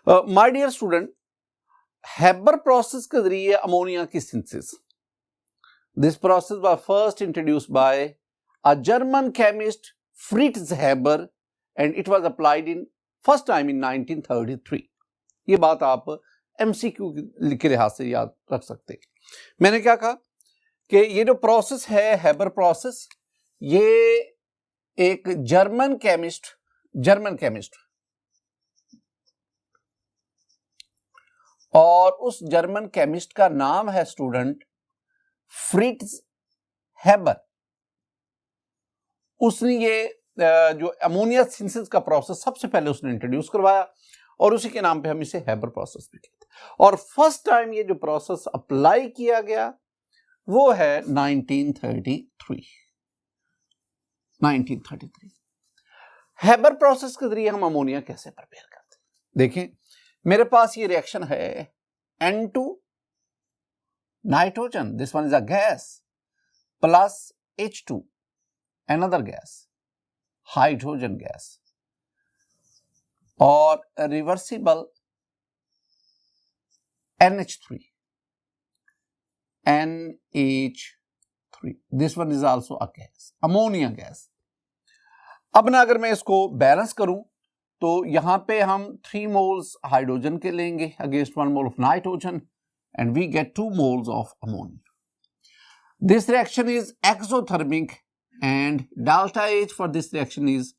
My dear student, Haber process के जरिए ammonia की synthesis. This process was first introduced by a German chemist Fritz Haber and it was applied in first time in 1933. ये बात आप MCQ के लिहाज से याद रख सकते हैं. मैंने क्या कहा कि ये जो प्रोसेस है हैबर प्रोसेस, ये एक जर्मन केमिस्ट और उस जर्मन केमिस्ट का नाम है स्टूडेंट फ्रिट्ज हैबर. उसने ये जो अमोनिया सिंथेसिस का प्रोसेस सबसे पहले उसने इंट्रोड्यूस करवाया और उसी के नाम पे हम इसे हैबर प्रोसेस भी कहते हैं. और फर्स्ट टाइम ये जो प्रोसेस अप्लाई किया गया वो है 1933. हैबर प्रोसेस के जरिए हम अमोनिया कैसे प्रिपेयर करते हैं. देखें, मेरे पास ये रिएक्शन है N2 nitrogen, this one is a gas, plus H2 another gas, hydrogen gas, और reversible NH3, this one is also a gas, ammonia gas. अब ना अगर मैं इसको बैलेंस करूं तो यहां पे हम 3 moles हाइड्रोजन के लेंगे against 1 mole of nitrogen and we get 2 moles of ammonia. This reaction is exothermic and delta H for this reaction is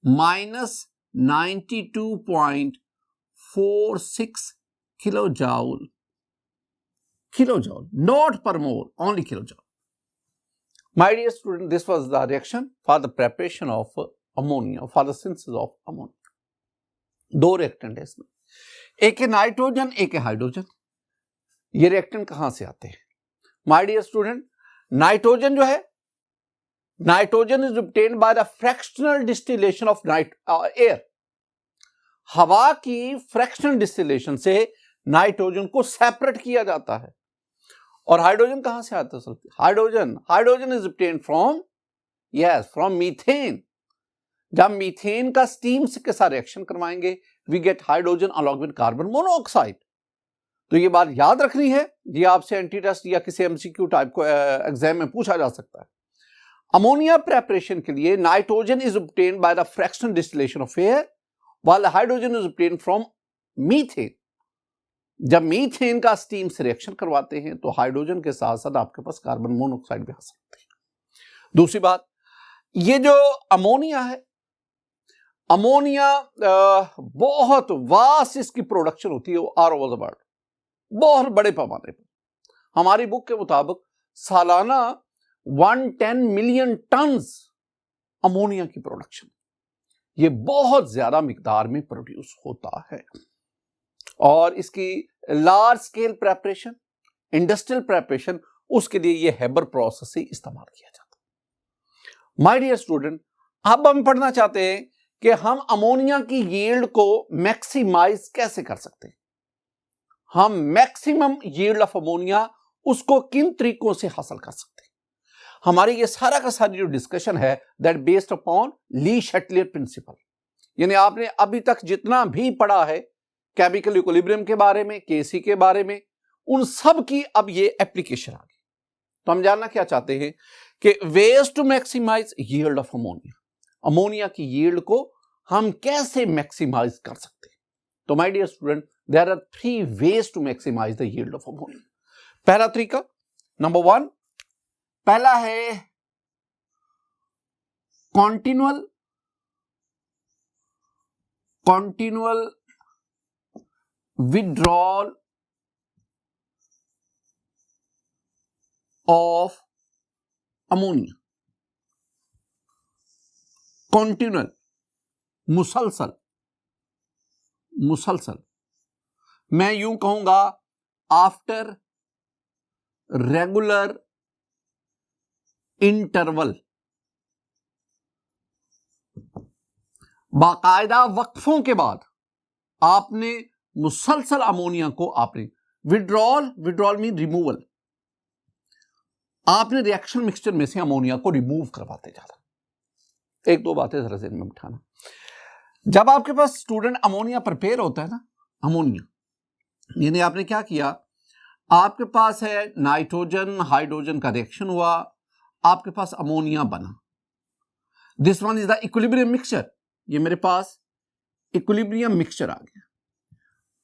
minus 92.46 kilojoule, not per mole, only kilojoule. My dear student, this was the reaction for the preparation of ammonia, for the synthesis of ammonia. 2 reactant है इसमें, एक है nitrogen, एक है hydrogen. ये reactant कहां से आते हैं? माय डियर स्टूडेंट, नाइट्रोजन जो है, nitrogen is obtained by the fractional distillation of air. हवा की फ्रैक्शनल डिस्टिलेशन से नाइट्रोजन को सेपरेट किया जाता है. और हाइड्रोजन कहां से आता है? Hydrogen is obtained from methane. जब मीथेन का स्टीम के साथ रिएक्शन करवाएंगे we get hydrogen along with carbon monoxide. तो ये बात याद रखनी है, ये आपसे एंटी टेस्ट या किसी एमसीक्यू टाइप को एग्जाम में पूछा जा सकता है. अमोनिया प्रिपरेशन के लिए nitrogen is obtained by the fractional distillation of air while hydrogen is obtained from methane. जब मीथेन का स्टीम से रिएक्शन करवाते हैं तो हाइड्रोजन के साथ साथ आपके पास कार्बन मोनोऑक्साइड भी आ सकते हैं. दूसरी बात, ये जो अमोनिया है, अमोनिया बहुत वास्ट इसकी प्रोडक्शन होती है ऑल ओवर द वर्ल्ड, बहुत बड़े पैमाने पर. हमारी बुक के मुताबिक सालाना 110 मिलियन टन्स अमोनिया की प्रोडक्शन, ये बहुत ज्यादा मिकदार में प्रोड्यूस होता है. और इसकी large scale preparation, industrial preparation, उसके लिए ये हैबर प्रोसेस ही इस्तेमाल किया जाता है. माय डियर स्टूडेंट, अब हम पढ़ना चाहते हैं कि हम अमोनिया की यील्ड को मैक्सिमाइज कैसे कर सकते हैं. हम मैक्सिमम यील्ड ऑफ अमोनिया उसको किन तरीकों से हासिल कर सकते हैं. हमारी ये सारा का सारी जो डिस्कशन है that based upon Le Chatelier principle. यानी आपने अभी तक जितना भी पढ़ा है केमिकल इक्विलिब्रियम के बारे में, केसी के बारे में, उन सब की अब ये एप्लीकेशन आ गई. तो हम जानना क्या चाहते हैं कि ways to maximize yield of ammonia, ammonia की यील्ड को हम कैसे मैक्सिमाइज कर सकते हैं. तो my dear student, there are 3 ways to maximize the yield of ammonia. पहला तरीका, नंबर 1, पहला है continual withdrawal of ammonia. Continual, मुसलसल, मैं यूं कहूंगा आफ्टर रेगुलर इंटरवल, बाकायदा वक्फों के बाद आपने मुसलसल अमोनिया को आपने विड्रॉल मीन रिमूवल, आपने रिएक्शन मिक्सचर में से अमोनिया को रिमूव करवाते जाना. 1-2 बातें जरा ज़हन में बिठाना. जब आपके पास स्टूडेंट अमोनिया प्रिपेयर होता है ना, अमोनिया। यानी आपने क्या किया, आपके पास है नाइट्रोजन हाइड्रोजन का रिएक्शन हुआ, आपके पास अमोनिया बना। This one is the equilibrium mixture. ये मेरे पास इक्विलिब्रियम मिक्सचर आ गया।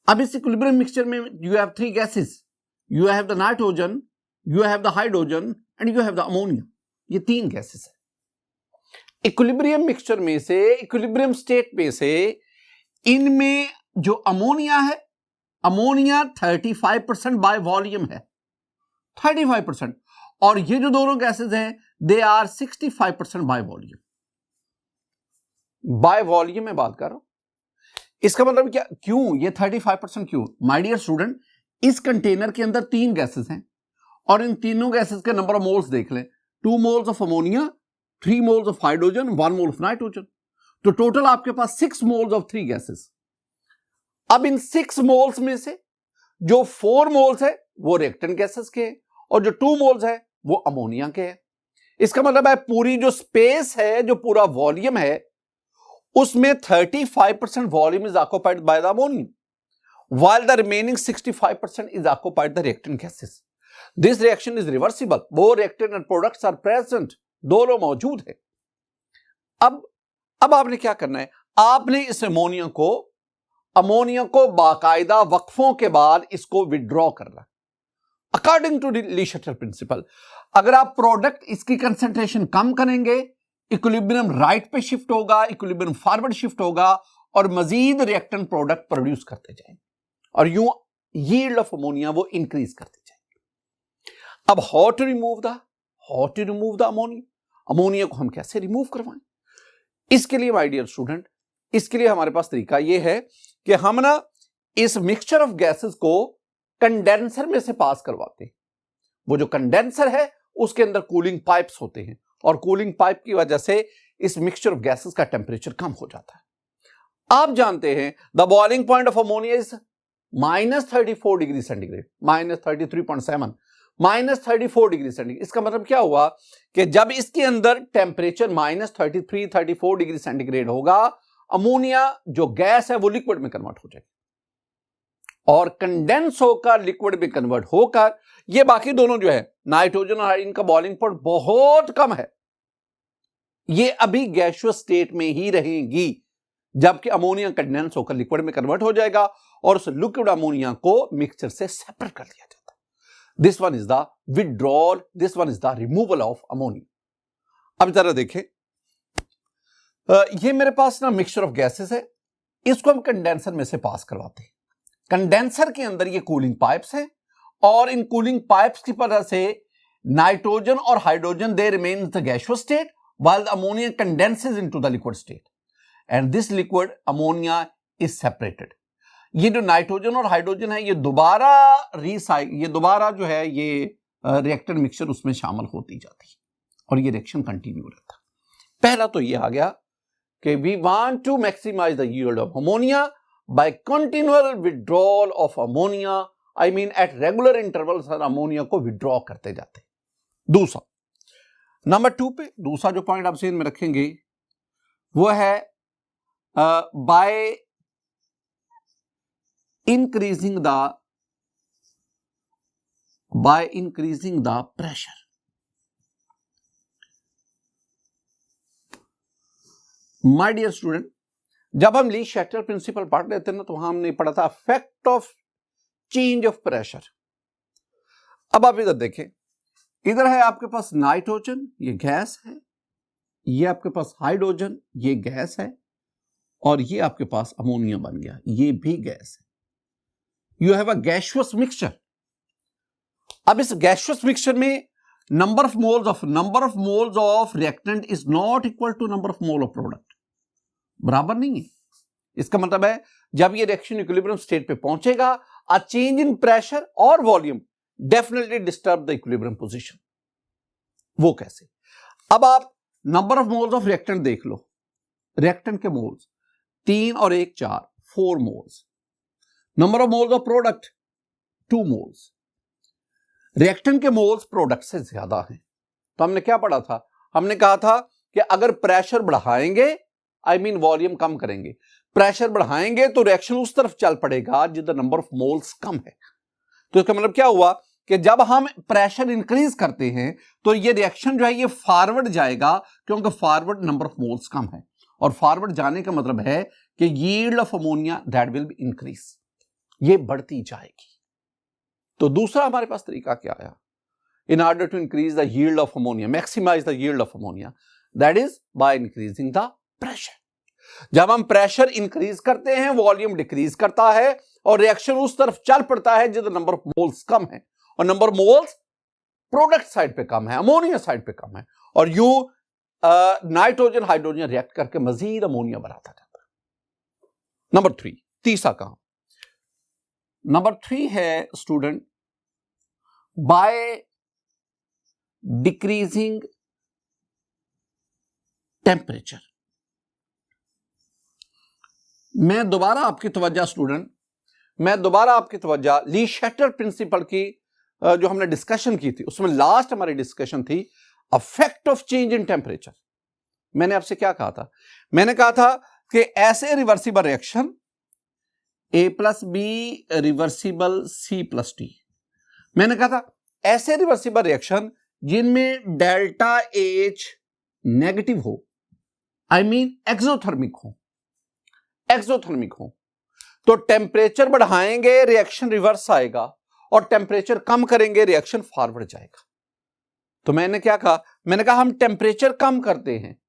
अब इस इक्विलिब्रियम मिक्सचर में you have three gases, you have the nitrogen, you have the hydrogen and you have the ammonia. ये तीन गैसेस है। इक्विलिब्रियम मिक्सचर में से, इक्विलिब्रियम स्टेट में से, इनमें जो अमोनिया है, अमोनिया 35% बाय वॉल्यूम है, 35%, और ये जो दोनों गैसेस हैं they are 65% by volume. By volume में बात कर रहा हूं। इसका मतलब क्या, क्यों ये 35% क्यों? माय डियर स्टूडेंट, इस कंटेनर के अंदर तीन गैसेस हैं और इन तीनों गैसेस के नंबर ऑफ मोल्स देख लें, 2 moles of ammonia, 3 moles of hydrogen, 1 mole of nitrogen. तो टोटल आपके पास 6 मोल्स ऑफ 3 गैसेस। अब इन 6 मोल्स में से जो 4 मोल्स है वो रिएक्टेंट गैसेस के हैं और जो 2 मोल्स है वो अमोनिया के हैं। इसका मतलब है पूरी जो स्पेस है, जो पूरा वॉल्यूम है, उसमें 35% volume is occupied by the ammonia, while the remaining 65% is occupied the reactant gases. This reaction is reversible. Both reactant and products are present. दोनों मौजूद है। अब आपने क्या करना है, आपने इस अमोनिया को बाकायदा वक्फों के बाद इसको विड्रॉ करना according to Le Chatelier principle. अगर आप प्रोडक्ट इसकी कंसेंट्रेशन कम करेंगे, इक्विलिब्रियम राइट पे शिफ्ट होगा, इक्विलिब्रियम फॉरवर्ड शिफ्ट होगा और मजीद रिएक्टेंट प्रोडक्ट प्रोड्यूस करते जाएंगे और यूं यील्ड ऑफ अमोनिया वो इंक्रीज करते जाएंगे। अब how to remove the ammonia को हम कैसे रिमूव करवाएं? इसके लिए माय डियर स्टूडेंट, इसके लिए हमारे पास तरीका ये है कि हम ना इस मिक्सचर ऑफ गैसेस को कंडेंसर में से पास करवाते हैं। वो जो कंडेंसर है उसके अंदर कूलिंग पाइप्स होते हैं और कूलिंग पाइप की वजह से इस मिक्सचर ऑफ गैसेस का टेंपरेचर कम हो जाता है। आप जानते हैं the boiling point of ammonia is -34 degree centigrade, -33.7, -34 degree centigrade. इसका मतलब क्या हुआ कि जब इसके अंदर टेम्परेचर -33-34 डिग्री सेंटीग्रेड होगा, अमोनिया जो गैस है वो लिक्विड में कन्वर्ट हो जाएगी और कंडेंस होकर लिक्विड में कन्वर्ट होकर ये बाकी दोनों जो है नाइट्रोजन और हाइड्रोजन का बॉइलिंग पॉइंट बहुत कम है, ये अभी गैसियस स्टेट में ही रहेंगी, जबकि अमोनिया कंडेंस होकर लिक्विड में कन्वर्ट हो जाएगा और उस लिक्विड अमोनिया को मिक्सचर से सेपरेट कर दिया जाता है। This one is the withdrawal, this one is the removal of ammonia. अब जरा देखें, ये मेरे पास ना मिक्सचर ऑफ गैसेस है, इसको हम कंडेंसर में से पास करवाते हैं। कंडेंसर के अंदर ये कूलिंग पाइप्स हैं और इन कूलिंग पाइप्स की वजह से नाइट्रोजन और hydrogen they remain in the gaseous state while the ammonia condenses into the liquid state and this liquid ammonia is separated. ये जो नाइट्रोजन और हाइड्रोजन है ये दोबारा जो है ये रिएक्टेंट मिक्सचर उसमें शामिल होती जाती है और ये रिएक्शन कंटिन्यू रहता। पहला तो ये आ गया कि we want to maximize the yield of ammonia by continual withdrawal of ammonia, I mean at regular intervals ammonia को विड्रॉ करते जाते। दूसरा, नंबर 2 पे दूसरा जो पॉइंट आप ज़हन में रखेंगे वो है bye increasing the pressure। My dear student, जब हम ली शटर प्रिंसिपल पढ़ रहे थे ना तो हमने पढ़ा था effect of change of pressure. अब आप इधर देखें, इधर है आपके पास नाइट्रोजन, ये गैस है, ये आपके पास हाइड्रोजन, ये गैस है और ये आपके पास अमोनिया बन गया, ये भी गैस है। You have a gaseous mixture। अब इस gaseous mixture में number of moles of reactant is not equal to number of mole of product, बराबर नहीं है। इसका मतलब है जब ये रिएक्शन इक्विलिब्रियम स्टेट पे पहुंचेगा, a change in pressure और volume definitely disturb the equilibrium position। वो कैसे? अब आप number of moles of reactant देख लो, रिएक्टेंट के मोल्स 3 और 1 4, 4 moles. Number of moles of product 2 moles. Reactant के मोल्स प्रोडक्ट से ज्यादा हैं। तो हमने क्या पढ़ा था? हमने कहा था कि अगर प्रेशर बढ़ाएंगे, आई मीन वॉल्यूम कम करेंगे, प्रेशर बढ़ाएंगे तो रिएक्शन उस तरफ चल पड़ेगा जिधर नंबर ऑफ मोल्स कम है। तो इसका मतलब क्या हुआ कि जब हम प्रेशर इंक्रीज करते हैं तो ये रिएक्शन जो है ये फॉरवर्ड जाएगा, क्योंकि फॉरवर्ड नंबर ऑफ मोल्स कम है, और फॉरवर्ड जाने का मतलब है कि yield of ammonia that will be increase, ये बढ़ती जाएगी। तो दूसरा हमारे पास तरीका क्या आया, in order to increase the yield of ammonia, maximize the yield of ammonia, that is by increasing the pressure. जब हम प्रेशर इंक्रीज करते हैं वॉल्यूम डिक्रीज करता है और रिएक्शन उस तरफ चल पड़ता है जिधर नंबर ऑफ मोल्स कम है, और number of moles product side पे कम है, अमोनिया साइड पे कम है, और यू नाइट्रोजन हाइड्रोजन रिएक्ट करके मजीद अमोनिया बनाता जाता है। नंबर 3, तीसरा काम, नंबर 3 है स्टूडेंट, बाय डिक्रीजिंग टेम्परेचर। मैं दोबारा आपकी तवज्जो ली शैटर प्रिंसिपल की जो हमने डिस्कशन की थी, उसमें लास्ट हमारी डिस्कशन थी affect of change in temperature. मैंने आपसे क्या कहा था, मैंने कहा था कि ऐसे reversible reaction A+B reversible C+T, मैंने कहा था ऐसे रिवर्सिबल रिएक्शन जिनमें डेल्टा H नेगेटिव हो, आई मीन एक्सोथर्मिक हो, तो टेम्परेचर बढ़ाएंगे रिएक्शन रिवर्स आएगा, और टेम्परेचर कम करेंगे रिएक्शन फॉरवर्ड जाएगा। तो मैंने क्या कहा, मैंने कहा हम टेम्परेचर कम करते हैं,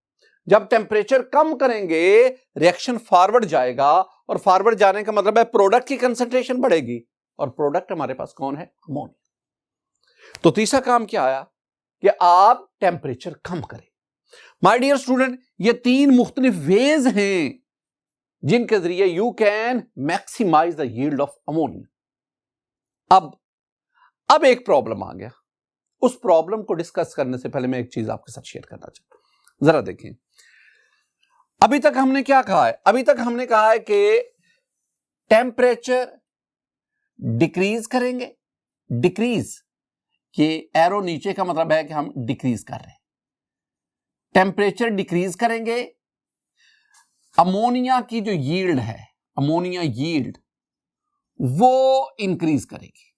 जब टेम्परेचर कम करेंगे रिएक्शन फॉरवर्ड जाएगा, और फॉरवर्ड जाने का मतलब है प्रोडक्ट की कंसंट्रेशन बढ़ेगी, और प्रोडक्ट हमारे पास कौन है, अमोनिया। तो तीसरा काम क्या आया कि आप टेम्परेचर कम करें। माय डियर स्टूडेंट, ये 3 मुख्तलिफ वेज हैं जिनके जरिए you can maximize the yield of ammonia. अब एक प्रॉब्लम आ गया, उस प्रॉब्लम को डिस्कस करने से पहले मैं एक चीज आपके साथ शेयर करना चाहता हूं। जरा देखें, अभी तक हमने क्या कहा है, अभी तक हमने कहा है कि टेम्परेचर डिक्रीज करेंगे, डिक्रीज के एरो नीचे का मतलब है कि हम डिक्रीज कर रहे हैं, टेम्परेचर डिक्रीज करेंगे, अमोनिया की जो यील्ड है, अमोनिया यील्ड वो इंक्रीज करेगी।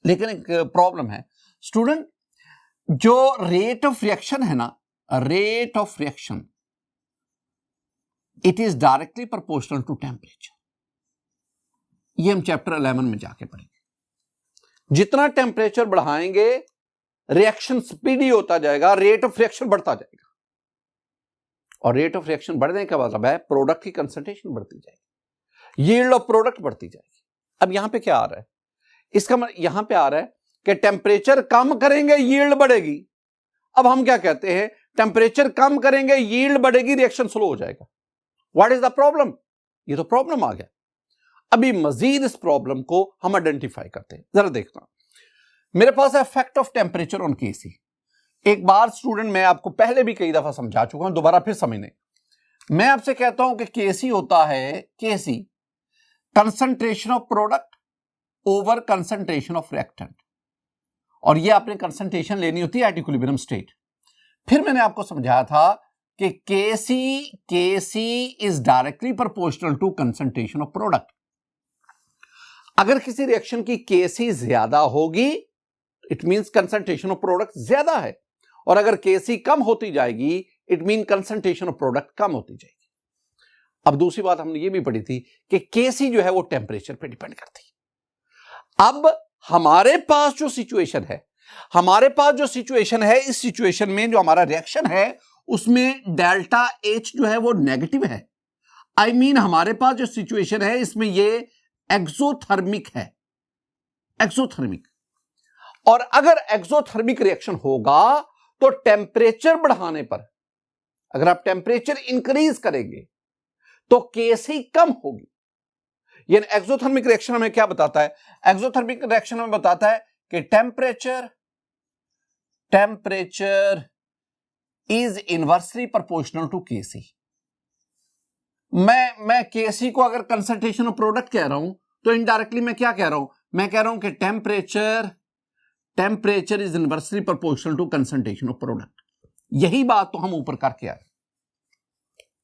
लेकिन एक प्रॉब्लम है स्टूडेंट, जो रेट ऑफ रिएक्शन है ना, rate of reaction it is directly proportional to temperature. ये हम चैप्टर 11 में जाके पढ़ेंगे। जितना टेम्परेचर बढ़ाएंगे रिएक्शन स्पीडी होता जाएगा, रेट ऑफ रिएक्शन बढ़ता जाएगा, और रेट ऑफ रिएक्शन बढ़ने का मतलब है प्रोडक्ट की कंसंट्रेशन बढ़ती जाएगी, यील्ड ऑफ प्रोडक्ट बढ़ती जाएगी। अब यहां पे क्या आ रहा है, इसका मतलब यहां पे आ रहा है कि टेम्परेचर कम करेंगे यील्ड बढ़ेगी। अब हम क्या कहते हैं, टेम्परेचर कम करेंगे यील्ड बढ़ेगी, रिएक्शन स्लो हो जाएगा। व्हाट इज द प्रॉब्लम, ये तो प्रॉब्लम आ गया। अभी मजीद इस प्रॉब्लम को हम आइडेंटिफाई करते हैं। जरा देखना, मेरे पास है इफेक्ट ऑफ टेम्परेचर ऑन केसी। एक बार स्टूडेंट मैं आपको पहले भी कई दफा समझा चुका हूं, दोबारा फिर समझने। मैं आपसे कहता हूं कि केसी होता है, KC concentration of product over concentration of reactant, और ये आपने कंसंट्रेशन लेनी होती है एट इक्विलिब्रियम स्टेट। फिर मैंने आपको समझाया था कि KC is directly proportional to concentration of product. अगर किसी रिएक्शन की केसी ज्यादा होगी it means concentration of product ज्यादा है, और अगर केसी कम होती जाएगी it mean concentration of product कम होती जाएगी। अब दूसरी बात हमने ये भी पढ़ी थी कि केसी जो है वो टेम्परेचर पे डिपेंड करती है। अब हमारे पास जो सिचुएशन है, इस सिचुएशन में जो हमारा रिएक्शन है उसमें डेल्टा H जो है वो नेगेटिव है। आई मीन हमारे पास जो सिचुएशन है इसमें ये एक्सोथर्मिक है, एक्सोथर्मिक। और अगर एक्सोथर्मिक रिएक्शन होगा तो टेम्परेचर बढ़ाने पर, अगर आप टेम्परेचर इंक्रीज करेंगे तो केसी कम होगी। यानी एक्सोथर्मिक रिएक्शन हमें क्या बताता है, एक्सोथर्मिक रिएक्शन हमें बताता है कि temperature is inversely proportional to KC. मैं केसी को अगर कंसंट्रेशन ऑफ प्रोडक्ट कह रहा हूं तो इनडायरेक्टली मैं क्या कह रहा हूं, मैं कह रहा हूं कि temperature is inversely proportional to concentration of product. यही बात तो हम ऊपर करके आए।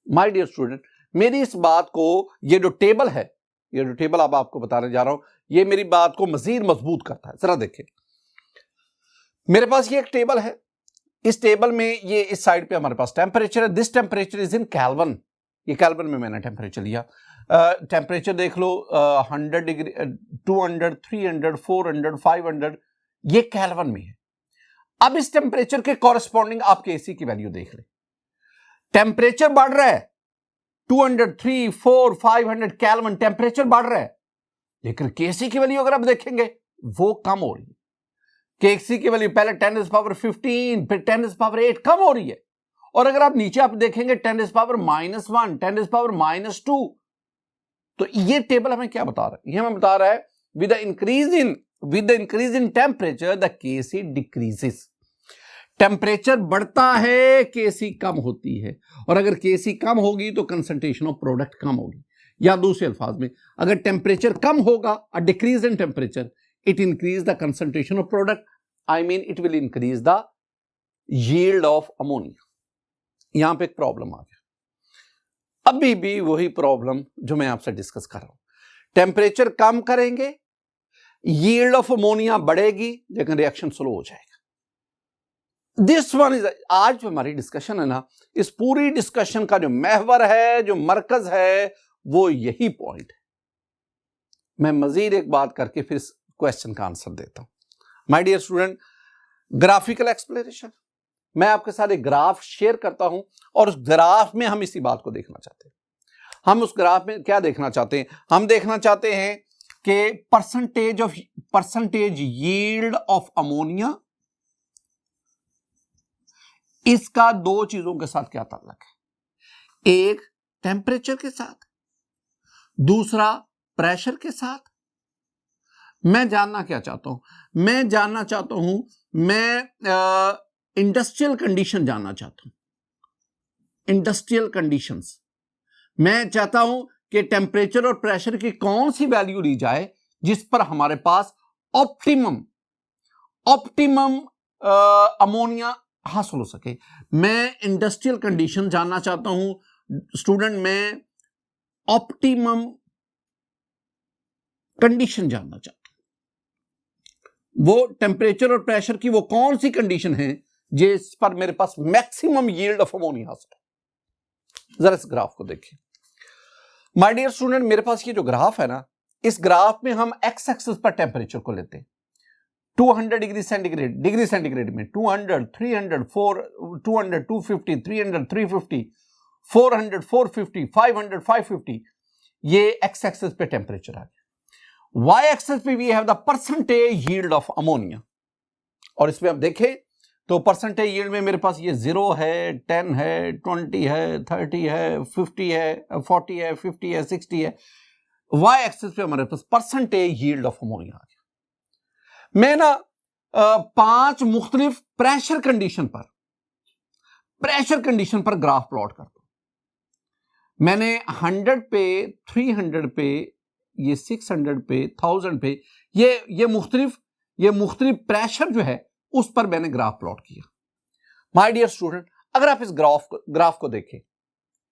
माय डियर स्टूडेंट, मेरी इस बात को, ये जो टेबल है, ये जो टेबल अब आपको बताने जा रहा हूं, ये मेरी बात को मजीद मजबूत करता है। जरा देखिए, मेरे पास ये एक टेबल है, इस टेबल में ये इस साइड पे हमारे पास टेम्परेचर है। This temperature is in kelvin, ये केल्विन में मैंने टेम्परेचर लिया। टेम्परेचर देख लो, 100 डिग्री, 200, 300, 400, 500, ये केल्विन में है। अब इस टेम्परेचर के कॉरेस्पॉन्डिंग आपके एसी की वैल्यू देख ले, टेम्परेचर बढ़ रहा है 200, 300, 400, 500 केल्विन, टेम्परेचर बढ़ रहा है, लेकिन केसी की वैल्यू अगर आप देखेंगे वो कम हो रही है। केसी की वैल्यू पहले 10⁻15, फिर 10⁸ कम हो रही है। और अगर आप नीचे आप देखेंगे 10⁻⁻1, 10⁻⁻2, तो ये टेबल हमें क्या बता रहा है? ये हमें बता रहा है with the increase in temperature the KC decreases. Temperature बढ़ता है, केसी कम होती है, और अगर केसी कम होगी तो कंसंट्रेशन ऑफ प्रोडक्ट कम होगी। या दूसरे अल्फाज में, अगर टेम्परेचर कम होगा, a decrease in temperature, it increase the concentration of product, I mean it will increase the yield of ammonia. यहां पे एक प्रॉब्लम आ गया, अभी भी वही प्रॉब्लम जो मैं आपसे डिस्कस कर रहा हूं। टेम्परेचर कम करेंगे, यील्ड ऑफ अमोनिया बढ़ेगी, लेकिन रिएक्शन स्लो हो जाएगा। दिस वन इज, आज जो हमारी डिस्कशन है ना, इस पूरी डिस्कशन का जो महवर है, जो मरकज है, वो यही पॉइंट है। मैं मजीद एक बात करके फिर इस क्वेश्चन का आंसर देता हूं। My dear student, graphical explanation, मैं आपके साथ एक ग्राफ शेयर करता हूं, और उस ग्राफ में हम इसी बात को देखना चाहते हैं। हम उस ग्राफ में क्या देखना चाहते हैं? हम देखना चाहते हैं कि परसेंटेज यील्ड ऑफ अमोनिया, इसका दो चीजों के साथ क्या ताल्लुक है? एक टेम्परेचर के साथ, दूसरा प्रेशर के साथ। मैं जानना क्या चाहता हूं? मैं जानना चाहता हूं, मैं इंडस्ट्रियल कंडीशन जानना चाहता हूं। इंडस्ट्रियल कंडीशंस, मैं चाहता हूं कि टेम्परेचर और प्रेशर की कौन सी वैल्यू ली जाए जिस पर हमारे पास ऑप्टिमम अमोनिया हासिल हो सके। मैं इंडस्ट्रियल कंडीशन जानना चाहता हूं स्टूडेंट, मैं ऑप्टिमम कंडीशन जानना चाहता हूं। वो टेम्परेचर और प्रेशर की वो कौन सी कंडीशन है जिस पर मेरे पास मैक्सिमम यील्ड ऑफ अमोनिया हासिल हो। जरा इस ग्राफ को देखिए माय डियर स्टूडेंट, मेरे पास ये जो ग्राफ है ना, इस ग्राफ में हम एक्स एक्सिस पर टेम्परेचर को लेते हैं 200 डिग्री सेंटीग्रेड में 200, 300, 200, 250, 300, 350, 400, 450, 500, 550, ये एक्स एक्सिस पे टेम्परेचर आ गया। वाई एक्सिस पे we have the percentage yield of ammonia, और इसमें आप देखें तो परसेंटेज यील्ड में मेरे पास ये 0 है, 10 है, 20 है, 30 है, 50 है, 40 है, 50 है, 60 है। वाई एक्सिस पे हमारे पास परसेंटेज यील्ड ऑफ अमोनिया आ गया। मैं ना 5 मुख्तलिफ प्रेशर कंडीशन पर ग्राफ प्लॉट करता हूं। मैंने 100 पे, 300 पे, ये 600 पे, 1000 पे, ये मुख्तलिफ प्रेशर जो है उस पर मैंने ग्राफ प्लॉट किया। माय डियर स्टूडेंट, अगर आप इस ग्राफ को देखें,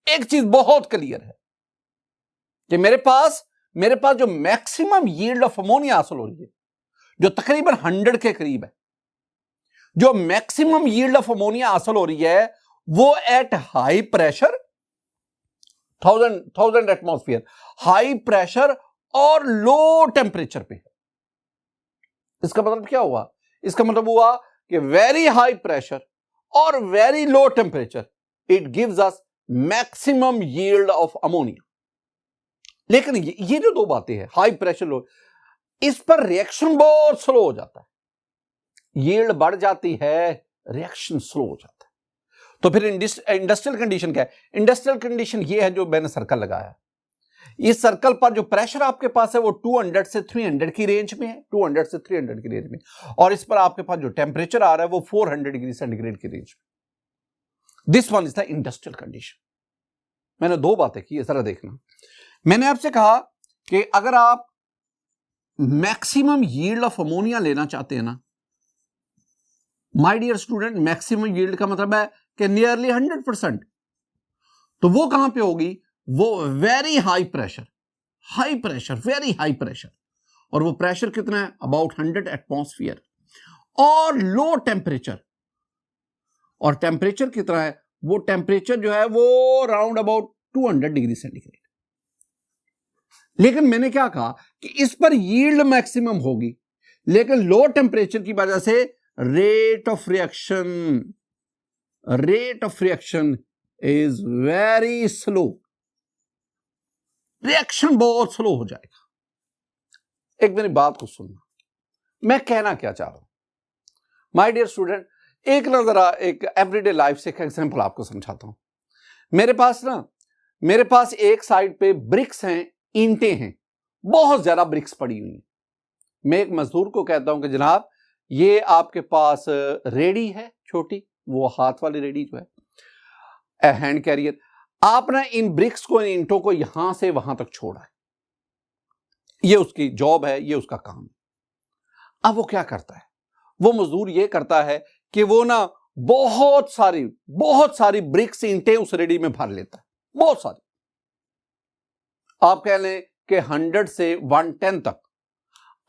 एक चीज बहुत क्लियर है कि मेरे पास जो मैक्सिमम यील्ड ऑफ अमोनिया हासिल हो रही है, जो तकरीबन 100 के करीब है, जो मैक्सिमम यील्ड ऑफ अमोनिया हासिल हो रही है, वो at high pressure 1000 atmosphere, high pressure और लो टेम्परेचर पे है। इसका मतलब क्या हुआ? इसका मतलब हुआ कि वेरी हाई प्रेशर और very low temperature, it gives us maximum yield of ammonia. लेकिन ये जो दो बातें हैं, हाई प्रेशर, लो, इस पर रिएक्शन बहुत स्लो हो जाता है। यील्ड बढ़ जाती है, रिएक्शन स्लो हो जाता है। तो फिर इंडस्ट्रियल कंडीशन क्या है? इंडस्ट्रियल कंडीशन ये है जो मैंने सर्कल लगाया। इस सर्कल पर जो प्रेशर आपके पास है वो 200 से 300 की रेंज में है, 200 से 300 की रेंज में, और इस पर आपके पास जो टेम्परेचर आ रहा है वो 400 डिग्री सेंटीग्रेड की रेंज में। This one is the industrial condition. मैंने दो बातें की है, जरा देखना। मैंने आपसे कहा कि अगर आप मैक्सिमम यील्ड ऑफ अमोनिया लेना चाहते हैं ना, my dear student, maximum yield का मतलब है कि नियरली 100%, तो वो कहां पे होगी? वो very high pressure, very high pressure, और वो प्रेशर कितना है, अबाउट 100 एटमॉस्फेयर, और लो टेम्परेचर, और टेम्परेचर कितना है, वो टेम्परेचर जो है वो राउंड अबाउट 200 डिग्री सेंटीग्रेड। लेकिन मैंने क्या कहा कि इस पर यील्ड मैक्सिमम होगी, लेकिन लो टेम्परेचर की वजह से rate of reaction is very slow, reaction बहुत स्लो हो जाएगा। एक मेरी बात को सुनना, मैं कहना क्या चाह रहा हूं माय डियर स्टूडेंट। एक ना जरा एक एवरीडे लाइफ से एक एग्जांपल आपको समझाता हूं। मेरे पास एक साइड पे ब्रिक्स हैं, ईंटें हैं, बहुत ज्यादा ब्रिक्स पड़ी हुई हैं। मैं एक मजदूर को कहता हूं कि जनाब ये आपके पास रेडी है छोटी, वो हाथ वाली रेडी जो है, हैंड कैरियर, आपने इन ब्रिक्स को, इन ईंटों को यहां से वहां तक छोड़ा है, ये उसकी जॉब है, ये उसका काम है। अब वो क्या करता है, वो मजदूर ये करता है कि वो ना बहुत सारी ब्रिक्स, ईंटें उस रेडी में भर लेता है, बहुत सारी, आप कह लें कि 100 से 110 तक।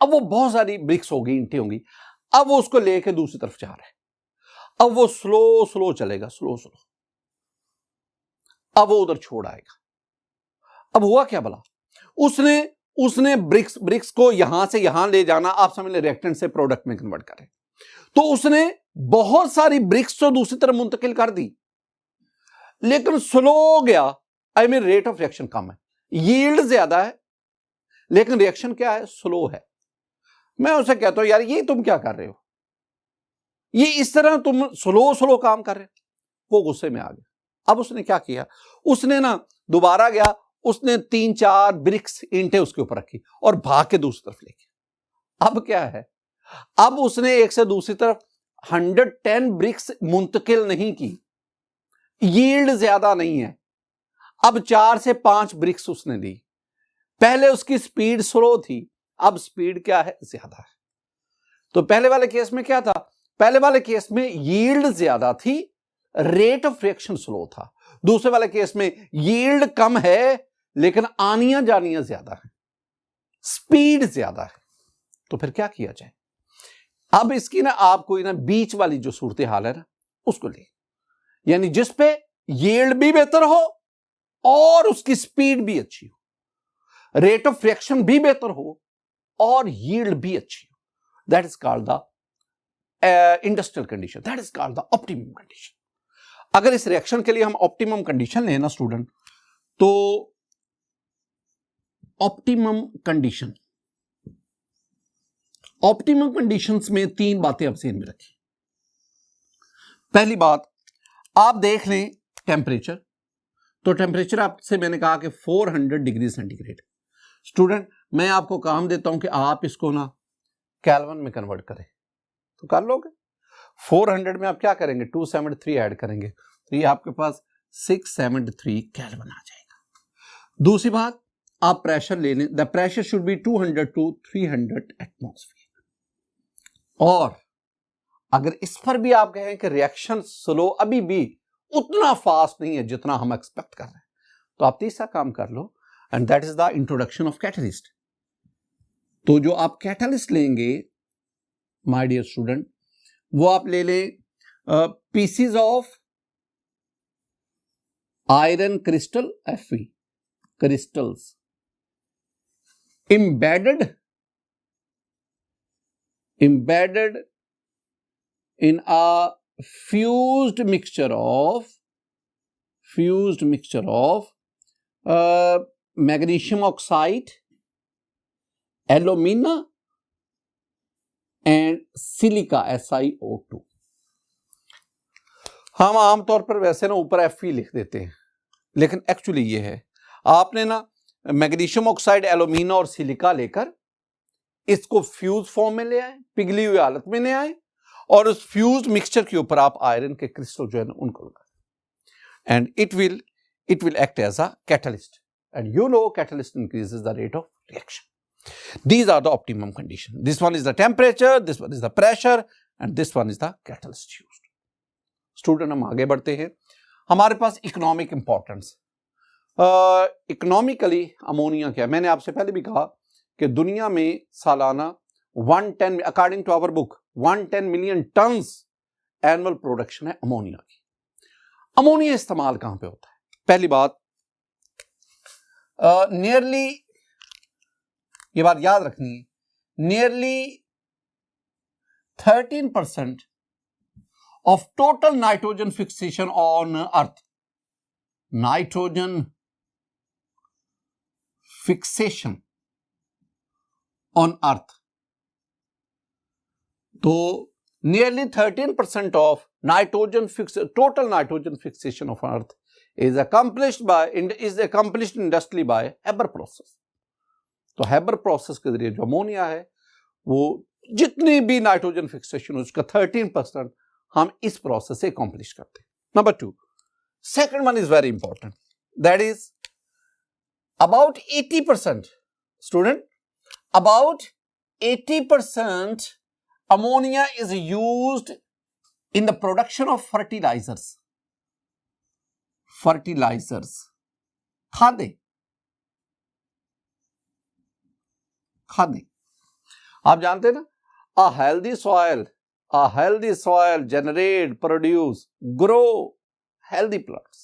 अब वो बहुत सारी ब्रिक्स होगी, ईंटें होंगी, अब वो उसको लेके दूसरी तरफ जा रहा है। अब वो स्लो चलेगा, स्लो, अब वो उधर छोड़ आएगा। अब हुआ क्या भला, उसने ब्रिक्स को यहां से यहां ले जाना, आप समझ लें रिएक्टेंट से प्रोडक्ट में कन्वर्ट करें, तो उसने बहुत सारी ब्रिक्स तो दूसरी तरफ मुंतकिल कर दी, लेकिन स्लो गया, I mean rate of reaction कम है, यील्ड ज्यादा है, लेकिन रिएक्शन क्या है, स्लो है। मैं उसे कहता हूं यार ये तुम क्या कर रहे हो, ये इस तरह तुम स्लो काम कर रहे हो। वो गुस्से में आ गया। अब उसने क्या किया, उसने ना दोबारा गया, उसने 3-4 ब्रिक्स, ईंटें उसके ऊपर रखी और भाग के दूसरी तरफ ले गया। अब क्या है, अब उसने एक से दूसरी तरफ 110 ब्रिक्स मुंतकिल नहीं की, यील्ड ज्यादा नहीं है, अब 4 से 5 ब्रिक्स उसने दी। पहले उसकी स्पीड स्लो थी, अब स्पीड क्या है, ज्यादा है। तो पहले वाले केस में क्या था, पहले वाले केस में यील्ड ज्यादा थी, रेट ऑफ रिएक्शन स्लो था। दूसरे वाले केस में यील्ड कम है, लेकिन आनियां जानियां ज्यादा है, स्पीड ज्यादा है। तो फिर क्या किया जाए, अब इसकी ना आपको ना बीच वाली जो सूरत हाल है ना उसको ले, यानी जिस पे यील्ड भी बेहतर हो और उसकी स्पीड भी अच्छी हो, रेट ऑफ रिएक्शन भी बेहतर हो और यील्ड भी अच्छी हो, that is called the industrial condition, that is called the optimum condition. अगर इस रिएक्शन के लिए हम ऑप्टिमम कंडीशन लें ना स्टूडेंट, तो ऑप्टिमम कंडीशंस में 3 बातें आप ध्यान में रखें। पहली बात, आप देख लें टेम्परेचर, तो टेम्परेचर आपसे मैंने कहा कि 400 डिग्री सेंटीग्रेड। स्टूडेंट मैं आपको काम देता हूं कि आप इसको ना केल्विन में कन्वर्ट करें, तो कर लोगे। 400 में आप क्या करेंगे, 273 ऐड करेंगे, तो ये आपके पास 673 केल्विन आ जाएगा। दूसरी बात, आप प्रेशर ले लें, the pressure should be 200 to 300 atmosphere. और अगर इस पर भी आप कहें कि रिएक्शन स्लो अभी भी उतना फास्ट नहीं है जितना हम एक्सपेक्ट कर रहे हैं, तो आप तीसरा काम कर लो, and that is the introduction of catalyst. तो जो आप कैटलिस्ट लेंगे माय डियर स्टूडेंट, वो आप ले लें PCs of iron crystal, Fe crystals embedded in a fused mixture of magnesium oxide, alumina and silica, SiO2। हम आमतौर पर वैसे ना ऊपर Fe लिख देते हैं, लेकिन एक्चुअली ये है, आपने ना मैग्नीशियम ऑक्साइड, एल्यूमिना और सिलिका लेकर इसको फ्यूज फॉर्म में ले आए, पिघली हुई हालत में ले आए, और उस फ्यूज मिक्सचर के ऊपर आप आयरन के क्रिस्टल जो है ना उनको लगाए, and it will act as a catalyst, and you know catalyst increases the rate of reaction. These are the optimum condition, this one is the temperature, this one is the pressure, and this one is the catalyst used. Student हम आगे बढ़ते हैं, हमारे पास economic importance. Economically ammonia क्या है? मैंने आपसे पहले भी कहा कि दुनिया में सालाना 110 according to our book 110 million tons annual production है अमोनिया की। अमोनिया इस्तेमाल कहां पे होता है? पहली बात, नियरली, ये बात याद रखनी है, nearly 13% of total nitrogen fixation on earth, nitrogen fixation on earth, तो nearly 13% of total nitrogen fixation of earth is accomplished industrially by Haber process। तो Haber process के जरिए जो अमोनिया है वो जितनी भी नाइट्रोजन फिक्सेशन उसका 13% हम इस प्रोसेस से अकॉम्प्लिश करते हैं। Number 2, second one is very important, that is about 80%, student, about 80% ammonia is used in the production of fertilizers, खादे। आप जानते हैं ना, a healthy soil generate, produce, grow healthy plants।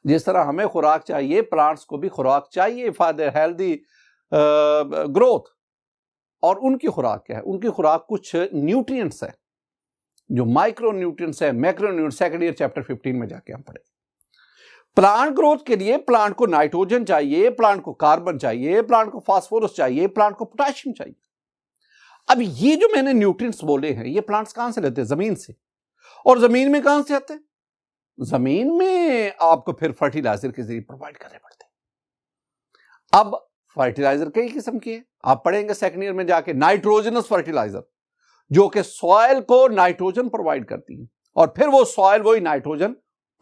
जिस तरह हमें खुराक चाहिए, प्लांट्स को भी खुराक चाहिए फॉर देयर हेल्दी ग्रोथ। और उनकी खुराक क्या है? उनकी खुराक कुछ न्यूट्रिएंट्स है, जो माइक्रो न्यूट्रिएंट्स है, macro nutrients, second year chapter 15 में जाके हम पढ़े। प्लांट ग्रोथ के लिए प्लांट को नाइट्रोजन चाहिए, प्लांट को कार्बन चाहिए, प्लांट को फास्फोरस चाहिए, प्लांट को पोटेशियम चाहिए। अब ये जो मैंने न्यूट्रिएंट्स बोले हैं, ये प्लांट्स कहां से लेते हैं? जमीन से। और जमीन में कहां से आते हैं? जमीन में आपको फिर फर्टिलाइजर के जरिए प्रोवाइड करने पड़ते हैं। अब फर्टिलाइजर कई किस्म के हैं, आप पढ़ेंगे सेकंड ईयर में जाके। नाइट्रोजनस फर्टिलाइजर, जो कि सॉइल को नाइट्रोजन प्रोवाइड करती है, और फिर वो सॉइल वही नाइट्रोजन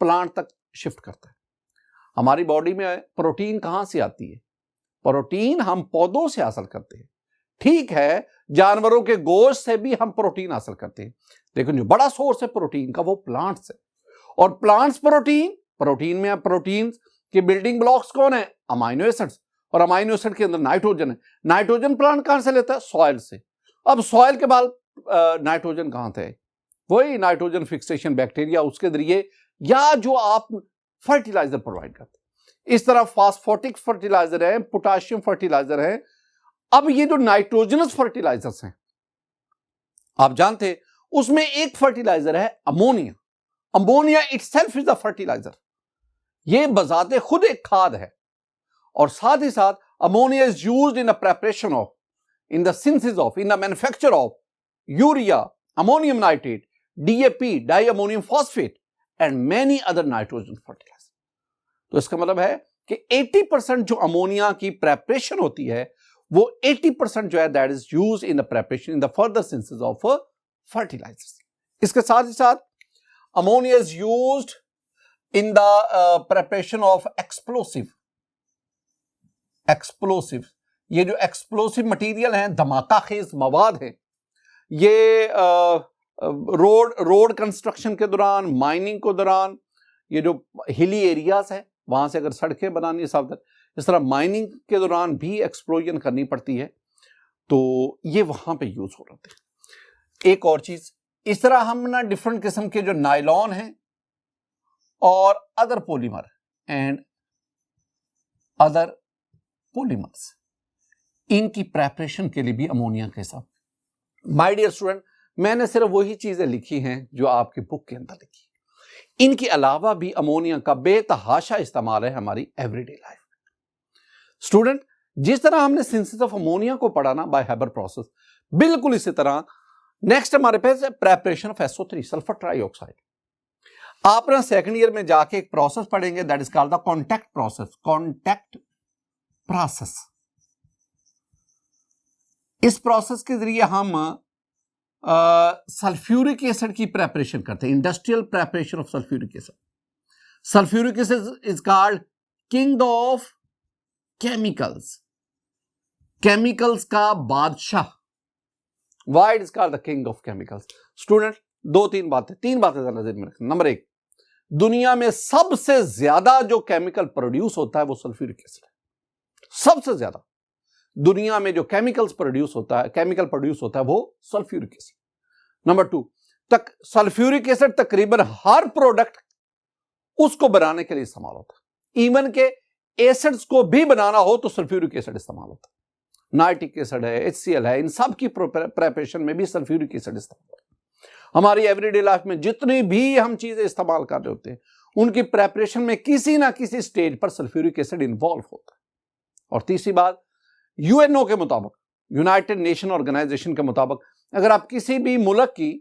प्लांट तक शिफ्ट करता है। हमारी बॉडी में प्रोटीन कहां से आती है? प्रोटीन हम पौधों से हासिल करते हैं। ठीक है, जानवरों के गोश्त से भी हम प्रोटीन हासिल करते हैं, लेकिन जो बड़ा सोर्स है प्रोटीन का वो प्लांट्स है। और प्लांट्स प्रोटीन में प्रोटीन के बिल्डिंग ब्लॉक्स कौन है? Amino acids. और अमाइनो एसिड के अंदर नाइट्रोजन है। नाइट्रोजन प्लांट कहां से लेता है? सॉइल से। अब सॉइल के बाद नाइट्रोजन कहां से है? वही नाइट्रोजन फिक्सेशन बैक्टीरिया, उसके जरिए, या जो आप फर्टिलाइजर प्रोवाइड करते हैं। इस तरह फास्फोटिक फर्टिलाइजर है, पोटाशियम फर्टिलाइजर है। अब ये जो नाइट्रोजनस फर्टिलाइजर्स हैं, आप जानते हैं, उसमें एक फर्टिलाइजर है ammonia. Ammonia itself is a fertilizer. ये बजाते खुद एक खाद है। और साथ ही साथ ammonia is used in the preparation of, in the synthesis of, in the manufacture of urea, ammonium nitrate, DAP, di ammonium phosphate and many other nitrogen fertilizer. तो इसका मतलब है कि 80% जो अमोनिया की प्रिपरेशन होती है, वो 80% जो है that is used in the preparation, in the further synthesis of fertilizers. इसके साथ ही साथ ammonia is used in the preparation of explosive. ये जो एक्सप्लोसिव मटेरियल हैं, धमाका खेज मवाद हैं, ये रोड कंस्ट्रक्शन के दौरान, माइनिंग के दौरान, ये जो हिली एरियाज है वहां से अगर सड़कें बनानी है सावधान, इस तरह माइनिंग के दौरान भी एक्सप्लोजन करनी पड़ती है, तो ये वहां पे यूज हो रहे थे। एक और चीज, इस तरह हम ना डिफरेंट किस्म के जो नायलॉन हैं और other polymer and other polymers, इनकी प्रेपरेशन के लिए भी अमोनिया के साथ। माय डियर स्टूडेंट, मैंने सिर्फ वही चीजें लिखी हैं जो आपकी बुक के अंदर लिखी। इनके अलावा भी अमोनिया का बेतहाशा इस्तेमाल है हमारी एवरीडे लाइफ में। स्टूडेंट, जिस तरह हमने सिंथेसिस ऑफ अमोनिया को पढ़ा ना बाय हैबर प्रोसेस, बिल्कुल इसी तरह नेक्स्ट हमारे पास है preparation of SO3, sulphur trioxide. आप ना सेकंड ईयर में जाके एक प्रोसेस पढ़ेंगे, that is called the contact process. इस प्रोसेस के जरिए हम सल्फ्यूरिक एसिड की प्रेपरेशन करते हैं, industrial preparation of sulphuric acid. Sulphuric acid is called king of chemicals, chemicals का बादशाह। Why it is called the king of chemicals? Student, तीन बातें नजर में रखना। नंबर एक, दुनिया में सबसे ज्यादा जो केमिकल प्रोड्यूस होता है वो सल्फ्यूरिक एसिड है। सबसे ज्यादा दुनिया में जो केमिकल प्रोड्यूस होता है वो sulphuric acid. Number 2, sulphuric acid तकरीबन हर प्रोडक्ट उसको बनाने के लिए इस्तेमाल होता है। इवन के एसिड्स को भी बनाना हो तो सल्फ्यूरिक एसिड इस्तेमाल होता है। नाइट्रिक एसिड है, HCl है, इन सब की प्रिपरेशन में भी सल्फ्यूरिक एसिड इस्तेमाल होता है। हमारी एवरीडे लाइफ में जितनी भी हम चीजें इस्तेमाल कर रहे होते हैं उनकी प्रिपरेशन में किसी ना किसी स्टेज पर सल्फ्यूरिक एसिड इन्वॉल्व होता है। और तीसरी बात, UNO के मुताबिक, यूनाइटेड नेशन ऑर्गेनाइजेशन के मुताबिक, अगर आप किसी भी मुल्क की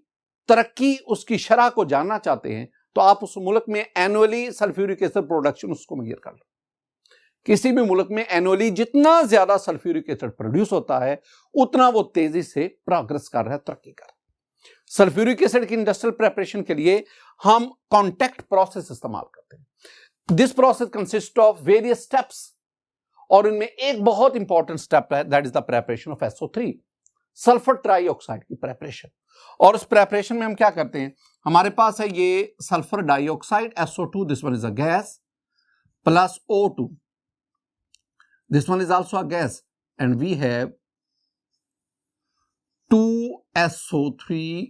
तरक्की, उसकी शरह को जानना चाहते हैं तो आप उस मुल्क में एनुअली सल्फ्यूरिक एसिड प्रोडक्शन उसको मेजर कर लो। किसी भी मुल्क में एनुअली जितना ज्यादा सल्फ्यूरिक एसिड प्रोड्यूस होता है उतना वो तेजी से प्रोग्रेस कर रहा है, तरक्की कर रहा है। सल्फ्यूरिक एसिड की इंडस्ट्रियल प्रिपरेशन के लिए हम कॉन्टैक्ट प्रोसेस इस्तेमाल करते हैं। This process consist of various steps और इनमें एक बहुत इंपॉर्टेंट स्टेप है, that is the preparation of SO3, sulphur trioxide की प्रिपरेशन। और उस प्रिपरेशन में हम क्या करते हैं, हमारे पास है ये sulphur dioxide SO2, this one is a gas, plus O2, this one is also a gas, and we have 2SO3,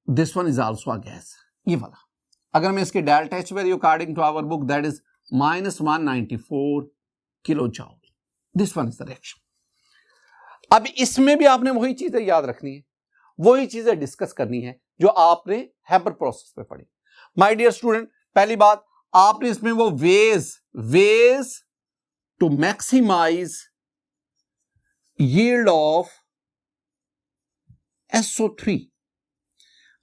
this one is also a gas. ये वाला अगर मैं इसके delta H value according to our book that is -194 kilo joule, this one is the reaction. अब इसमें भी आपने वही चीजें याद रखनी है, वही चीजें डिस्कस करनी है जो आपने हैबर प्रोसेस में पढ़ी। माय डियर स्टूडेंट, पहली बात आपने इसमें वो ways to maximize yield of SO3,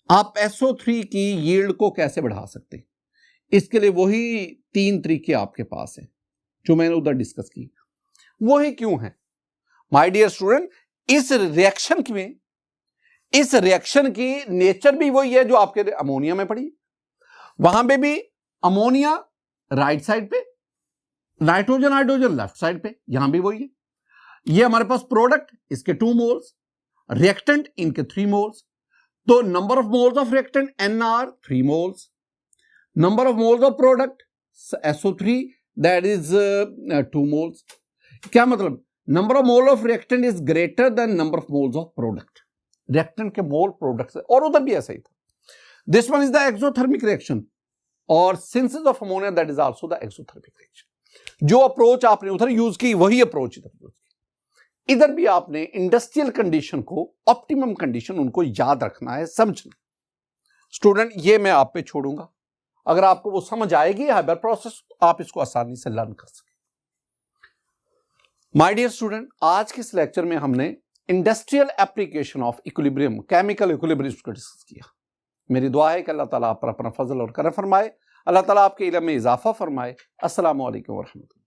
आप SO3 की यील्ड को कैसे बढ़ा सकते हैं, इसके लिए वही 3 तरीके आपके पास हैं जो मैंने उधर डिस्कस की। वही क्यों है माय डियर स्टूडेंट, इस रिएक्शन की नेचर भी वही है जो आपके अमोनिया में पड़ी। वहां पे भी अमोनिया राइट साइड पे, नाइट्रोजन हाइड्रोजन लेफ्ट साइड पे, यहां भी वही है। ये हमारे पास प्रोडक्ट, इसके 2 मोल्स, रिएक्टेंट इनके 3 मोल्स, तो number of moles of reactant NR 3 moles, number of moles of product SO3 that is 2 moles. क्या मतलब, number of mole of reactant is greater than number of moles of product. Reactant के मोल product से, और उधर भी ऐसा ही था। This one is the exothermic reaction और synthesis of ammonia that is also the exothermic reaction. जो अप्रोच आपने उधर यूज की वही अप्रोच इधर यूज की। इधर भी आपने इंडस्ट्रियल कंडीशन को, ऑप्टिमम कंडीशन उनको याद रखना है, समझना। स्टूडेंट ये मैं आप पे छोड़ूंगा, अगर आपको वो समझ आएगी हाइबर प्रोसेस आप इसको आसानी से लर्न कर सकें। माय डियर स्टूडेंट, आज के इस लेक्चर में हमने industrial application of equilibrium, chemical equilibrium को डिस्कस किया। मेरी दुआ है कि अल्लाह ताला आप पर अपना फजल और करम फरमाए, अल्लाह ताला आपके इल्म में इजाफा फरमाए। अस्सलामु अलैकुम व रहमतुल्लाह।